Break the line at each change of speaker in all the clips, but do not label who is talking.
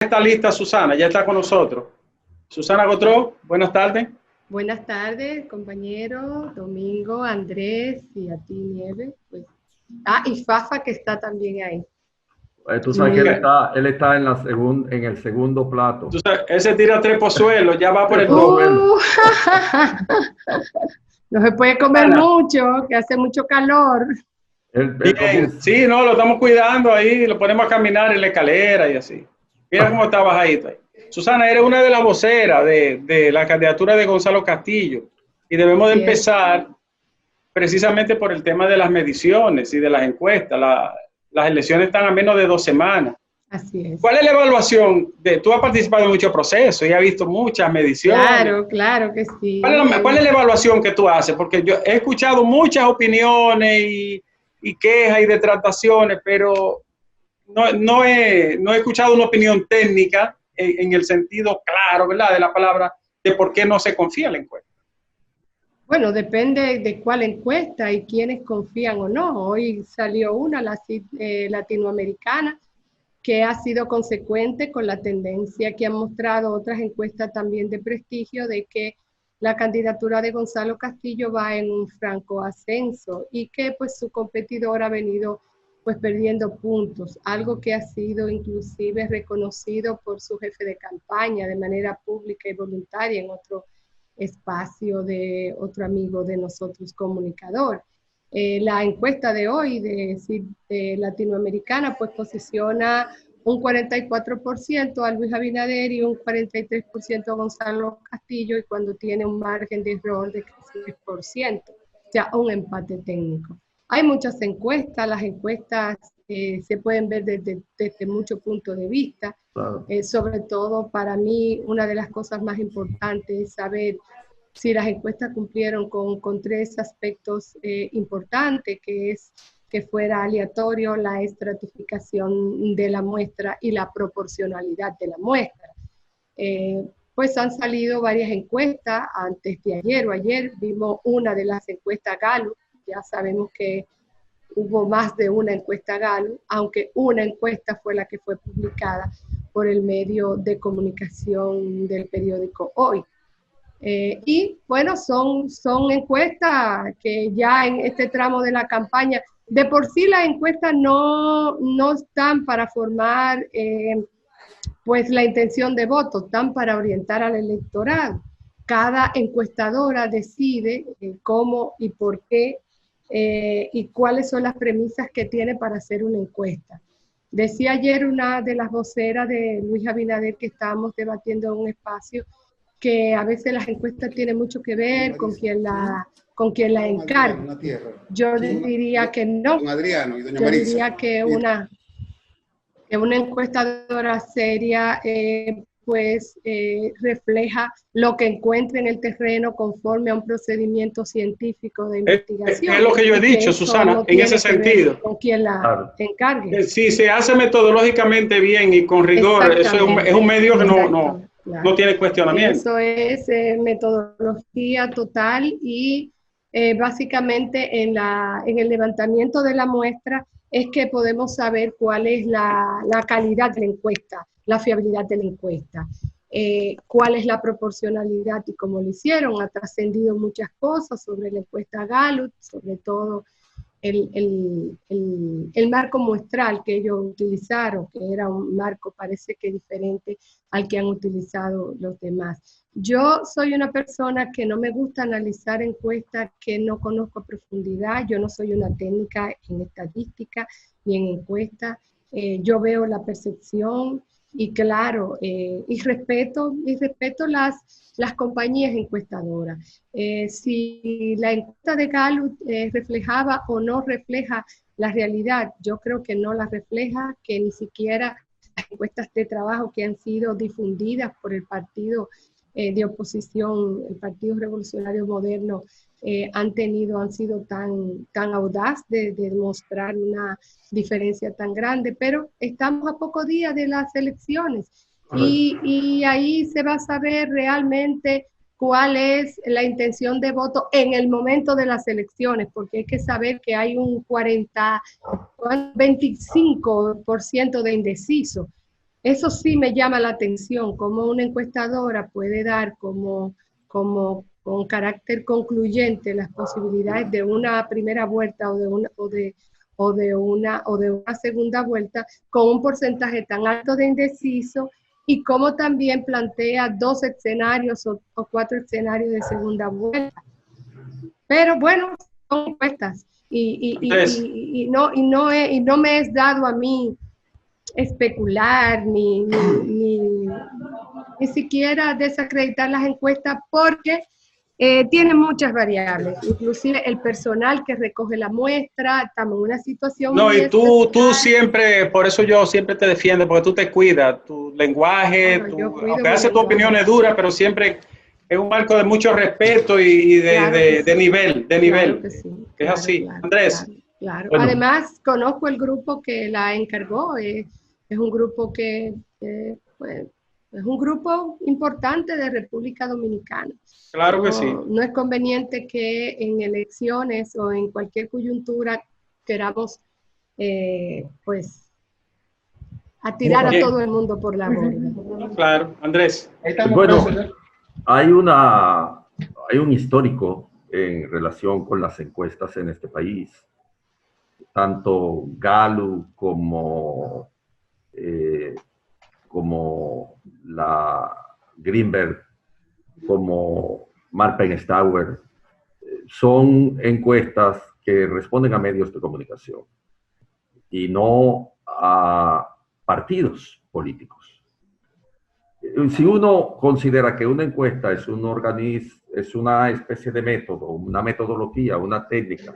Está lista Susana, ya está con nosotros. Susana Gotró, buenas tardes.
Buenas tardes, compañero Domingo, Andrés y a ti, Nieves. Pues, y Fafa, que está también ahí.
Tú sabes que él está en el segundo plato.
Ese tira tres pozuelos, ya va por el doble.
No se puede comer mucho, que hace mucho calor.
Bien, sí, no, lo estamos cuidando ahí, lo ponemos a caminar en la escalera y así. Mira cómo está bajadito ahí. Susana, eres una de las voceras de la candidatura de Gonzalo Castillo y debemos de empezar precisamente por el tema de las mediciones y de las encuestas. Las elecciones están a menos de 2 semanas.
Así es.
¿Cuál es la evaluación? Tú has participado en muchos procesos y has visto muchas mediciones.
Claro que sí.
¿Cuál es la evaluación que tú haces? Porque yo he escuchado muchas opiniones y quejas y detractaciones, pero no he escuchado una opinión técnica en el sentido claro, ¿verdad?, de la palabra, de por qué no se confía en la encuesta.
Bueno, depende de cuál encuesta y quiénes confían o no. Hoy salió una, la latinoamericana, que ha sido consecuente con la tendencia que han mostrado otras encuestas también de prestigio de que la candidatura de Gonzalo Castillo va en un franco ascenso y que pues su competidor ha venido pues perdiendo puntos, algo que ha sido inclusive reconocido por su jefe de campaña de manera pública y voluntaria en otro espacio de otro amigo de nosotros, comunicador. La encuesta de hoy de latinoamericana pues posiciona un 44% a Luis Abinader y un 43% a Gonzalo Castillo, y cuando tiene un margen de error de casi 10%, o sea, un empate técnico. Hay muchas encuestas, las encuestas se pueden ver desde muchos puntos de vista. Claro. Sobre todo para mí una de las cosas más importantes es saber si las encuestas cumplieron con 3 aspectos importantes, que es que fuera aleatorio la estratificación de la muestra y la proporcionalidad de la muestra. Pues han salido varias encuestas, antes de ayer o ayer vimos una de las encuestas Gallup, ya sabemos que hubo más de una encuesta Gallup, aunque una encuesta fue la que fue publicada por el medio de comunicación del periódico Hoy. Y bueno, son encuestas que ya en este tramo de la campaña, de por sí las encuestas no están para formar pues la intención de voto, están para orientar al electorado. Cada encuestadora decide cómo y por qué y cuáles son las premisas que tiene para hacer una encuesta. Decía ayer una de las voceras de Luis Abinader que estábamos debatiendo en un espacio que a veces las encuestas tienen mucho que ver con quien la encarga. Yo diría que no. Yo diría que una encuestadora seria refleja lo que encuentra en el terreno conforme a un procedimiento científico de investigación.
Es lo que yo he dicho, Susana, no en ese sentido.
Con quien la encargue.
Si se hace metodológicamente bien y con rigor, eso es un medio que no tiene cuestionamiento.
Eso es metodología total y básicamente en el levantamiento de la muestra es que podemos saber cuál es la calidad de la encuesta, la fiabilidad de la encuesta, cuál es la proporcionalidad y cómo lo hicieron. Ha trascendido muchas cosas sobre la encuesta Gallup, sobre todo el marco muestral que ellos utilizaron, que era un marco parece que diferente al que han utilizado los demás. Yo soy una persona que no me gusta analizar encuestas que no conozco a profundidad. Yo no soy una técnica en estadística ni en encuestas. Yo veo la percepción y claro, y respeto las compañías encuestadoras. Si la encuesta de Gallup reflejaba o no refleja la realidad, yo creo que no la refleja, que ni siquiera las encuestas de trabajo que han sido difundidas por el partido de oposición, el Partido Revolucionario Moderno, han sido tan audaz de demostrar una diferencia tan grande, pero estamos a pocos días de las elecciones y ahí se va a saber realmente cuál es la intención de voto en el momento de las elecciones, porque hay que saber que hay un 25% de indeciso. Eso sí me llama la atención, cómo una encuestadora puede dar con carácter concluyente las posibilidades de una primera vuelta o de una segunda vuelta con un porcentaje tan alto de indeciso, y cómo también plantea 2 escenarios o 4 escenarios de segunda vuelta. Pero bueno, son encuestas y no me es dado a mí especular ni siquiera desacreditar las encuestas, porque tienen muchas variables, inclusive el personal que recoge la muestra. Estamos en una situación
No,
muy
y tú
especial.
siempre, por eso yo siempre te defiendo, porque tú te cuidas, tu lenguaje,
Bueno,
aunque hace tu opinión es dura, pero siempre es un marco de mucho respeto y
Claro que
de
sí.
nivel,
Claro que sí.
Es
Claro,
así.
claro,
Andrés.
claro.
Bueno.
Además, conozco el grupo que la encargó. Es un grupo que pues, es un grupo importante de República Dominicana.
Claro que sí.
No es conveniente que en elecciones o en cualquier coyuntura queramos pues a tirar a todo el mundo por la borda.
Claro, Andrés.
Bueno, hay un histórico en relación con las encuestas en este país. Tanto Gallup como la Greenberg, como Marpenstauer, son encuestas que responden a medios de comunicación y no a partidos políticos. Si uno considera que una encuesta es un organismo, es una especie de método, una metodología, una técnica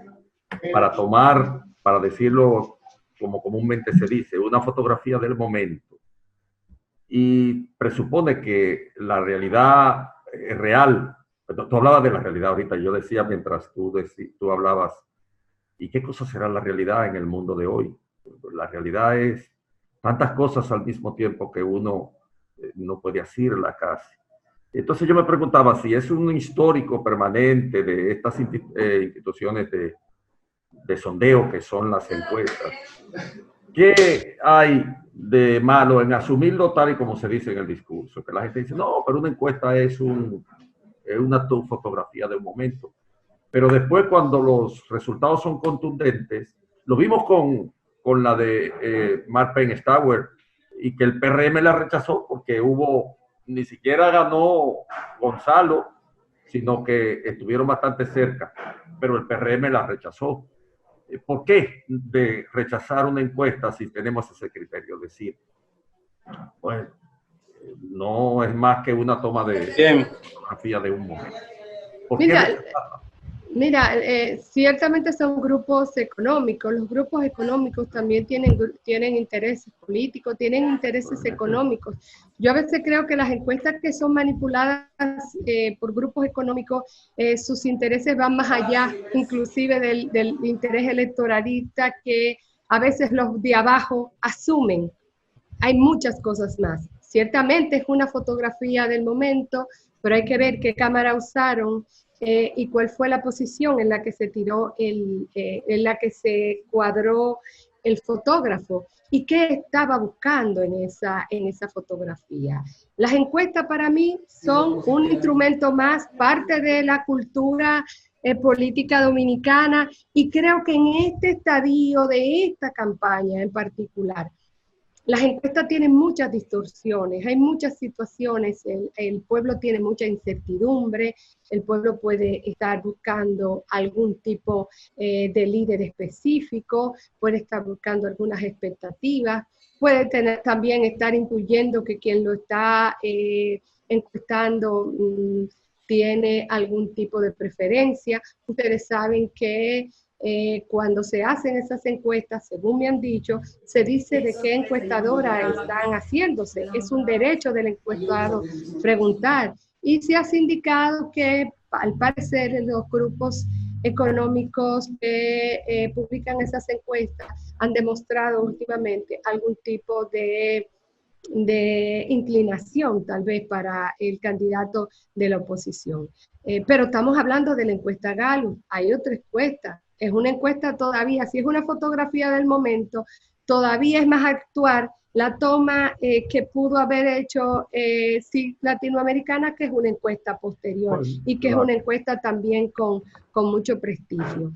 para tomar, para decirlo como comúnmente se dice, una fotografía del momento, y presupone que la realidad es real. Tú hablabas de la realidad ahorita, yo decía mientras tú hablabas, ¿y qué cosa será la realidad en el mundo de hoy? La realidad es tantas cosas al mismo tiempo que uno no puede decirla casi. Entonces yo me preguntaba si es un histórico permanente de estas instituciones de sondeo que son las encuestas. ¿Qué hay de malo en asumirlo tal y como se dice en el discurso? Que la gente dice, no, pero una encuesta es una fotografía de un momento. Pero después, cuando los resultados son contundentes, lo vimos con la de Marpenstauer, y que el PRM la rechazó porque ni siquiera ganó Gonzalo, sino que estuvieron bastante cerca, pero el PRM la rechazó. ¿Por qué de rechazar una encuesta si tenemos ese criterio? Decir, bueno, no es más que una toma de fotografía de un momento. ¿Por qué?
Mira, ciertamente son grupos económicos. Los grupos económicos también tienen intereses políticos, tienen intereses económicos. Yo a veces creo que las encuestas que son manipuladas por grupos económicos, sus intereses van más allá, inclusive del interés electoralista que a veces los de abajo asumen. Hay muchas cosas más. Ciertamente es una fotografía del momento, pero hay que ver qué cámara usaron, y cuál fue la posición en la que se tiró, en la que se cuadró el fotógrafo, y qué estaba buscando en esa fotografía. Las encuestas para mí son un instrumento más, parte de la cultura política dominicana, y creo que en este estadio de esta campaña en particular, las encuestas tienen muchas distorsiones, hay muchas situaciones, el pueblo tiene mucha incertidumbre, el pueblo puede estar buscando algún tipo de líder específico, puede estar buscando algunas expectativas, puede también estar intuyendo que quien lo está encuestando tiene algún tipo de preferencia. Ustedes saben que cuando se hacen esas encuestas, según me han dicho, se dice de qué encuestadora están haciéndose. Es un derecho del encuestado preguntar. Y se ha indicado que, al parecer, los grupos económicos que publican esas encuestas han demostrado últimamente algún tipo de inclinación, tal vez, para el candidato de la oposición. Pero estamos hablando de la encuesta Gallup. Hay otra encuesta. Es una encuesta todavía, si es una fotografía del momento, todavía es más actual la toma que pudo haber hecho sí, Latinoamericana, que es una encuesta posterior y que es una encuesta también con mucho prestigio.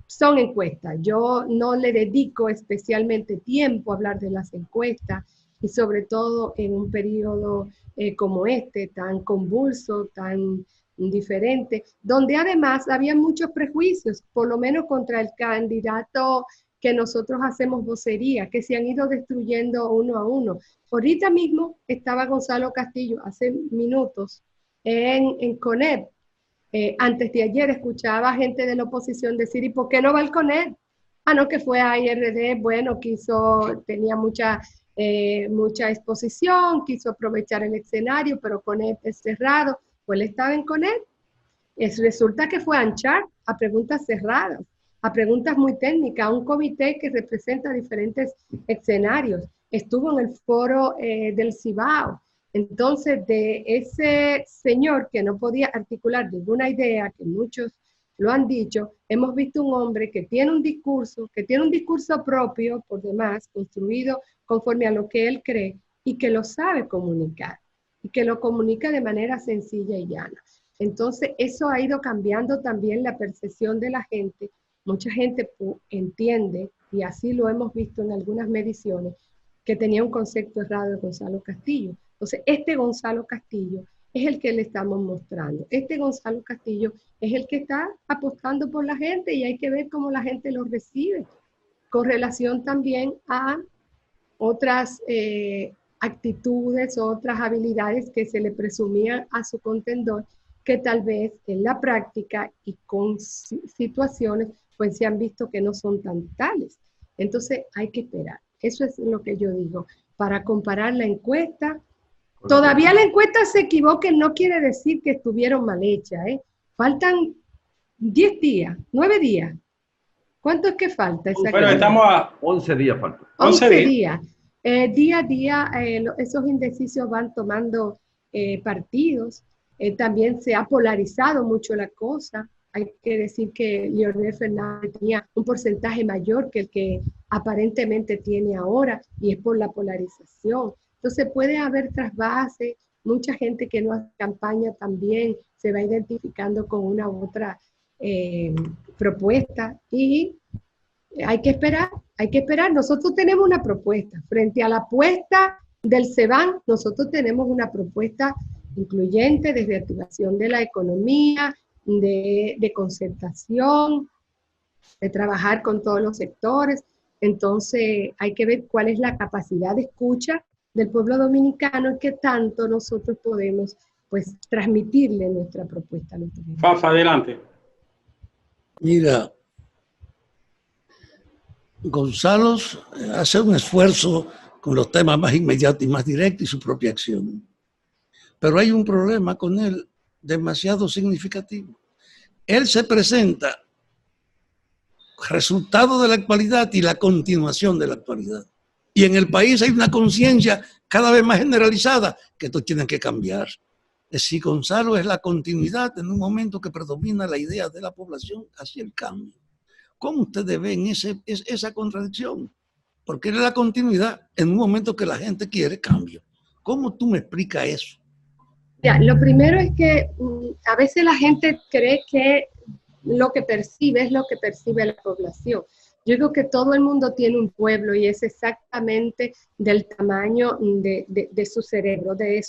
Son encuestas, yo no le dedico especialmente tiempo a hablar de las encuestas y sobre todo en un periodo como este, tan convulso, tan diferente, donde además había muchos prejuicios, por lo menos contra el candidato que nosotros hacemos vocería, que se han ido destruyendo uno a uno. Ahorita mismo estaba Gonzalo Castillo, hace minutos, en CONEP. Antes de ayer escuchaba gente de la oposición decir, ¿y por qué no va al CONEP? Ah, no, que fue a IRD, bueno, tenía mucha exposición, quiso aprovechar el escenario, pero CONEP es cerrado. Pues él estaba en CONEP. Resulta que fue a anchar a preguntas cerradas, a preguntas muy técnicas, a un comité que representa diferentes escenarios. Estuvo en el foro del Cibao. Entonces, de ese señor que no podía articular ninguna idea, que muchos lo han dicho, hemos visto un hombre que tiene un discurso propio, por demás, construido conforme a lo que él cree y que lo sabe comunicar, y que lo comunica de manera sencilla y llana. Entonces, eso ha ido cambiando también la percepción de la gente. Mucha gente entiende, y así lo hemos visto en algunas mediciones, que tenía un concepto errado de Gonzalo Castillo. Entonces, este Gonzalo Castillo es el que le estamos mostrando. Este Gonzalo Castillo es el que está apostando por la gente y hay que ver cómo la gente lo recibe, con relación también a otras actitudes, otras habilidades que se le presumían a su contendor, que tal vez en la práctica y con situaciones pues se han visto que no son tan tales. Entonces hay que esperar. Eso es lo que yo digo. Para comparar la encuesta, todavía la encuesta se equivoque, no quiere decir que estuvieron mal hechas. Faltan 10 días, 9 días. ¿Cuánto es que falta?
Bueno, estamos a
11 días falta.
11 días. Día a día esos indecisos van tomando partidos. También se ha polarizado mucho la cosa. Hay que decir que Leonel Fernández tenía un porcentaje mayor que el que aparentemente tiene ahora, y es por la polarización. Entonces puede haber trasvase, mucha gente que no hace campaña también se va identificando con una u otra propuesta, y hay que esperar, hay que esperar. Nosotros tenemos una propuesta. Frente a la apuesta del CEBAN, nosotros tenemos una propuesta incluyente desde activación de la economía, de concertación, de trabajar con todos los sectores. Entonces hay que ver cuál es la capacidad de escucha del pueblo dominicano y qué tanto nosotros podemos pues transmitirle nuestra propuesta a nuestra gente.
Fafa, adelante.
Mira, Gonzalo hace un esfuerzo con los temas más inmediatos y más directos y su propia acción. Pero hay un problema con él demasiado significativo. Él se presenta resultado de la actualidad y la continuación de la actualidad. Y en el país hay una conciencia cada vez más generalizada que esto tiene que cambiar. Es decir, Gonzalo es la continuidad en un momento que predomina la idea de la población hacia el cambio. ¿Cómo ustedes ven esa contradicción? Porque es la continuidad en un momento que la gente quiere cambio. ¿Cómo tú me explicas eso?
Ya, lo primero es que a veces la gente cree que lo que percibe es lo que percibe la población. Yo digo que todo el mundo tiene un pueblo y es exactamente del tamaño de su cerebro, de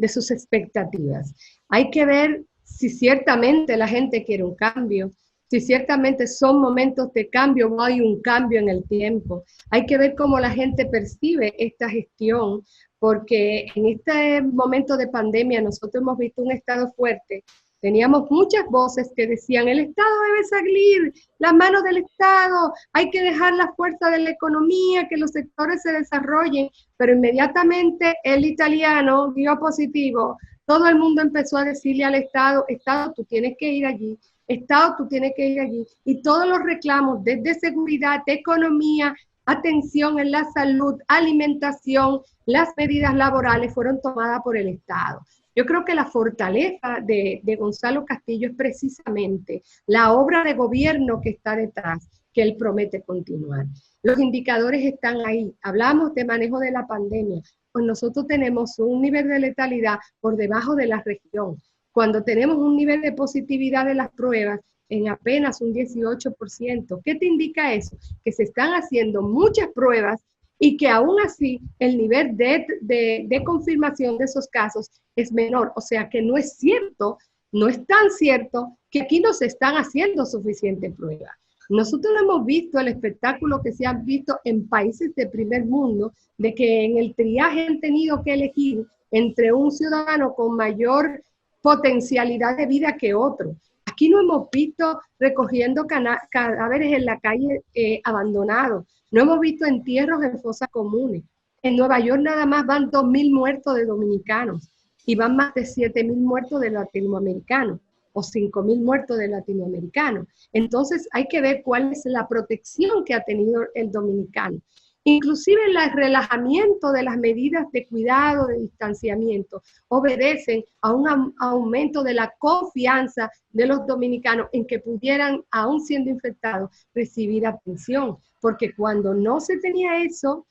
sus expectativas. Hay que ver si ciertamente la gente quiere un cambio, si ciertamente son momentos de cambio o hay un cambio en el tiempo. Hay que ver cómo la gente percibe esta gestión, porque en este momento de pandemia nosotros hemos visto un Estado fuerte. Teníamos muchas voces que decían, el Estado debe salir, las manos del Estado, hay que dejar la fuerza de la economía, que los sectores se desarrollen, pero inmediatamente el italiano dio positivo. Todo el mundo empezó a decirle al Estado, Estado, tú tienes que ir allí, Estado, tú tienes que ir allí. Y todos los reclamos desde seguridad, economía, atención en la salud, alimentación, las medidas laborales fueron tomadas por el Estado. Yo creo que la fortaleza de Gonzalo Castillo es precisamente la obra de gobierno que está detrás, que él promete continuar. Los indicadores están ahí. Hablamos de manejo de la pandemia. Pues nosotros tenemos un nivel de letalidad por debajo de la región. Cuando tenemos un nivel de positividad de las pruebas en apenas un 18%. ¿Qué te indica eso? Que se están haciendo muchas pruebas y que aún así el nivel de confirmación de esos casos es menor. O sea que no es cierto, no es tan cierto que aquí no se están haciendo suficientes pruebas. Nosotros hemos visto el espectáculo que se han visto en países de primer mundo, de que en el triaje han tenido que elegir entre un ciudadano con mayor potencialidad de vida que otro. Aquí no hemos visto recogiendo cadáveres en la calle abandonados, no hemos visto entierros en fosas comunes. En Nueva York nada más van 2.000 muertos de dominicanos y van más de 7.000 muertos de latinoamericanos o 5.000 muertos de latinoamericanos. Entonces hay que ver cuál es la protección que ha tenido el dominicano. Inclusive el relajamiento de las medidas de cuidado, de distanciamiento, obedecen a un aumento de la confianza de los dominicanos en que pudieran, aún siendo infectados, recibir atención. Porque cuando no se tenía eso,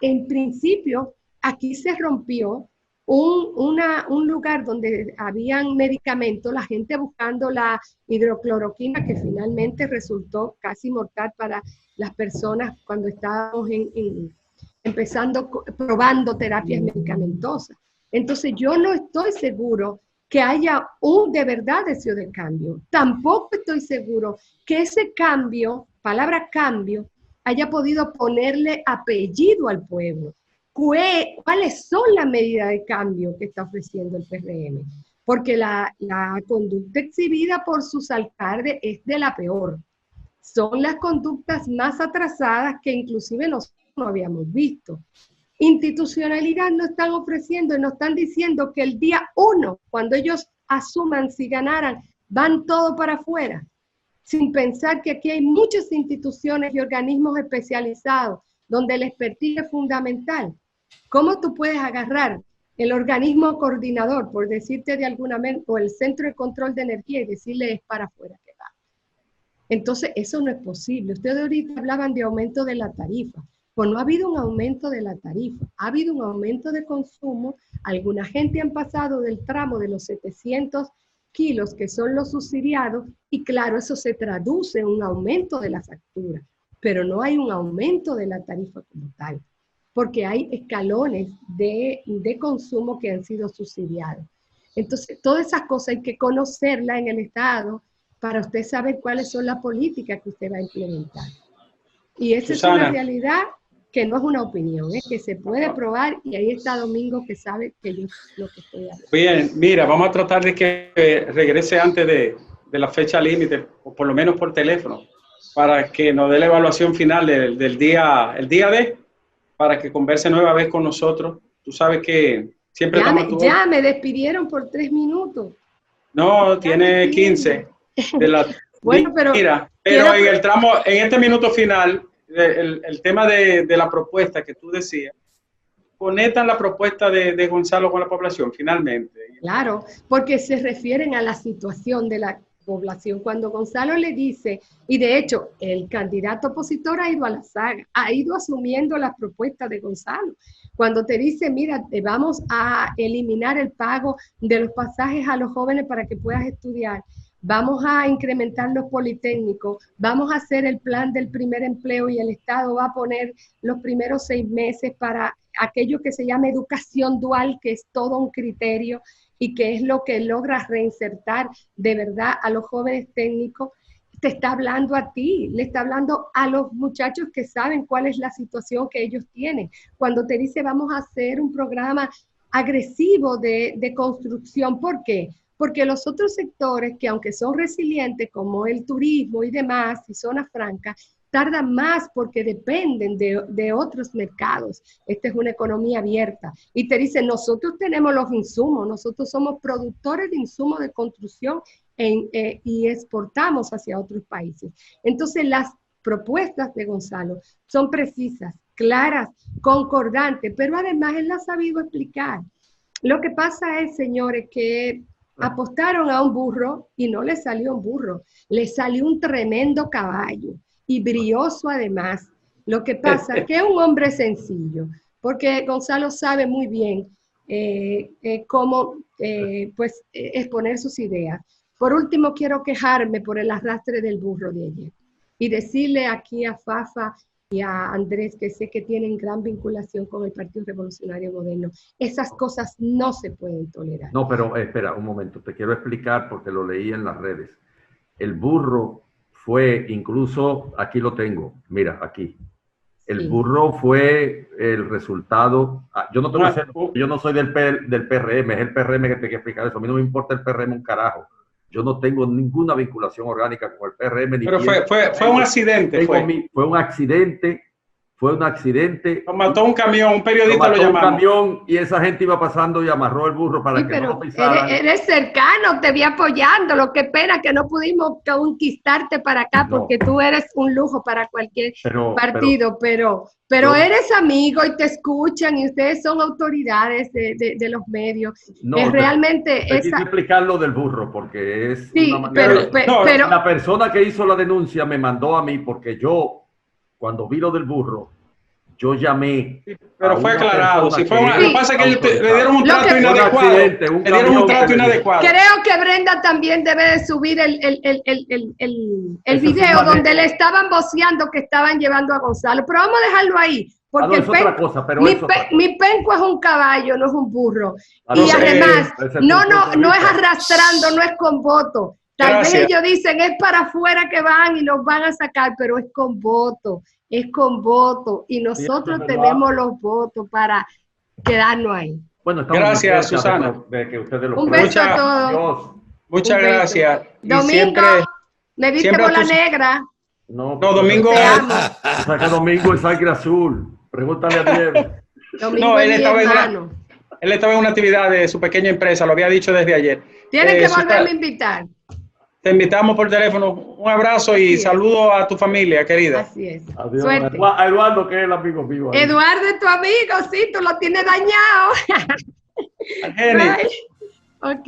en principio, aquí se rompió un lugar donde habían medicamentos, la gente buscando la hidrocloroquina, que finalmente resultó casi mortal para las personas cuando estábamos probando terapias medicamentosas. Entonces yo no estoy seguro que haya de verdad deseo de cambio. Tampoco estoy seguro que ese cambio, palabra cambio, haya podido ponerle apellido al pueblo. ¿Cuáles son las medidas de cambio que está ofreciendo el PRM? Porque la conducta exhibida por sus alcaldes es de la peor. Son las conductas más atrasadas que inclusive nosotros no habíamos visto. Institucionalidad no están ofreciendo y nos están diciendo que el día 1, cuando ellos asuman si ganaran, van todo para afuera, sin pensar que aquí hay muchas instituciones y organismos especializados donde el expertise es fundamental. ¿Cómo tú puedes agarrar el organismo coordinador, por decirte de alguna manera, o el centro de control de energía y decirle es para afuera que va? Entonces, eso no es posible. Ustedes ahorita hablaban de aumento de la tarifa. Pues no ha habido un aumento de la tarifa, ha habido un aumento de consumo. Alguna gente han pasado del tramo de los 700 kilos, que son los subsidiados, y claro, eso se traduce en un aumento de la factura, pero no hay un aumento de la tarifa como tal, porque hay escalones de consumo que han sido subsidiados. Entonces, todas esas cosas hay que conocerlas en el Estado para usted saber cuáles son las políticas que usted va a implementar. Y esa es una realidad que no es una opinión, es que se puede probar, y ahí está Domingo que sabe que yo lo que estoy hablando.
Bien, mira, vamos a tratar de que regrese antes de la fecha límite, o por lo menos por teléfono, para que nos dé la evaluación final del día, el día de, para que converse nueva vez con nosotros. Tú sabes que siempre
ya me despidieron por 3 minutos.
No, tiene 15.
Bueno, pero
en el tramo, en este minuto final, el tema de la propuesta que tú decías, conectan la propuesta de Gonzalo con la población, finalmente.
Claro, porque se refieren a la situación de la población. Cuando Gonzalo le dice, y de hecho el candidato opositor ha ido a la saga, ha ido asumiendo las propuestas de Gonzalo. Cuando te dice, mira, te vamos a eliminar el pago de los pasajes a los jóvenes para que puedas estudiar, vamos a incrementar los politécnicos, vamos a hacer el plan del primer empleo y el Estado va a poner los primeros 6 meses para aquello que se llama educación dual, que es todo un criterio y que es lo que logra reinsertar de verdad a los jóvenes técnicos. Te está hablando a ti, le está hablando a los muchachos que saben cuál es la situación que ellos tienen. Cuando te dice vamos a hacer un programa agresivo de construcción, ¿por qué? Porque los otros sectores que aunque son resilientes como el turismo y demás y zonas francas, tardan más porque dependen de otros mercados. Esta es una economía abierta. Y te dicen, nosotros tenemos los insumos, nosotros somos productores de insumos de construcción y exportamos hacia otros países. Entonces las propuestas de Gonzalo son precisas, claras, concordantes, pero además él las ha sabido explicar. Lo que pasa es, señores, que Apostaron a un burro y no le salió un burro, le salió un tremendo caballo y brioso además. Lo que pasa es que es un hombre sencillo, porque Gonzalo sabe muy bien cómo pues, exponer sus ideas. Por último, quiero quejarme por el arrastre del burro de ayer y decirle aquí a Fafa y a Andrés, que sé que tienen gran vinculación con el Partido Revolucionario Moderno. Esas cosas no se pueden tolerar.
No, pero espera un momento, te quiero explicar porque lo leí en las redes. El burro fue, incluso, aquí lo tengo, mira, aquí. El burro fue el resultado. Yo no tengo yo no soy del PRM, es el PRM que te quiere explicar eso. A mí no me importa el PRM un carajo. Yo no tengo ninguna vinculación orgánica con el PRM.
Pero fue un accidente.
Fue un accidente. Fue un accidente.
Lo mató un camión, un periodista lo llamaron.
Un camión y esa gente iba pasando y amarró el burro para que no lo pisaran.
Eres cercano, te vi apoyándolo. Qué pena que no pudimos conquistarte para acá porque tú eres un lujo para cualquier partido, pero eres amigo y te escuchan y ustedes son autoridades de los medios.
No,
realmente
quise explicar lo del burro porque es
una
manera pero la persona que hizo la denuncia me mandó a mí porque yo, cuando vi lo del burro, yo llamé.
Pero fue aclarado. Si fue lo que pasa es que le dieron un trato inadecuado. Le dieron un trato inadecuado.
Creo que Brenda también debe de subir el video donde le estaban voceando que estaban llevando a Gonzalo. Pero vamos a dejarlo ahí. Porque mi penco es un caballo, no es un burro. Y además, no es arrastrando, no es con voto. Tal vez ellos dicen, es para afuera que van y los van a sacar, pero es con voto, y nosotros tenemos los votos para quedarnos ahí.
Bueno,
gracias, Susana.
Un beso a todos.
Muchas gracias.
Domingo, me viste con la negra.
No,
Domingo.
O sea que Domingo es sangre azul. Pregúntale a Diego.
Domingo
él estaba en una actividad de su pequeña empresa, lo había dicho desde ayer.
Tienen que volverme a invitar.
Te invitamos por teléfono. Un abrazo y saludo a tu familia, querida.
Así es.
Adiós. Suerte. A Eduardo, que es el amigo mío.
Eduardo es tu amigo, sí, tú lo tienes dañado.
Jenny.
Okay.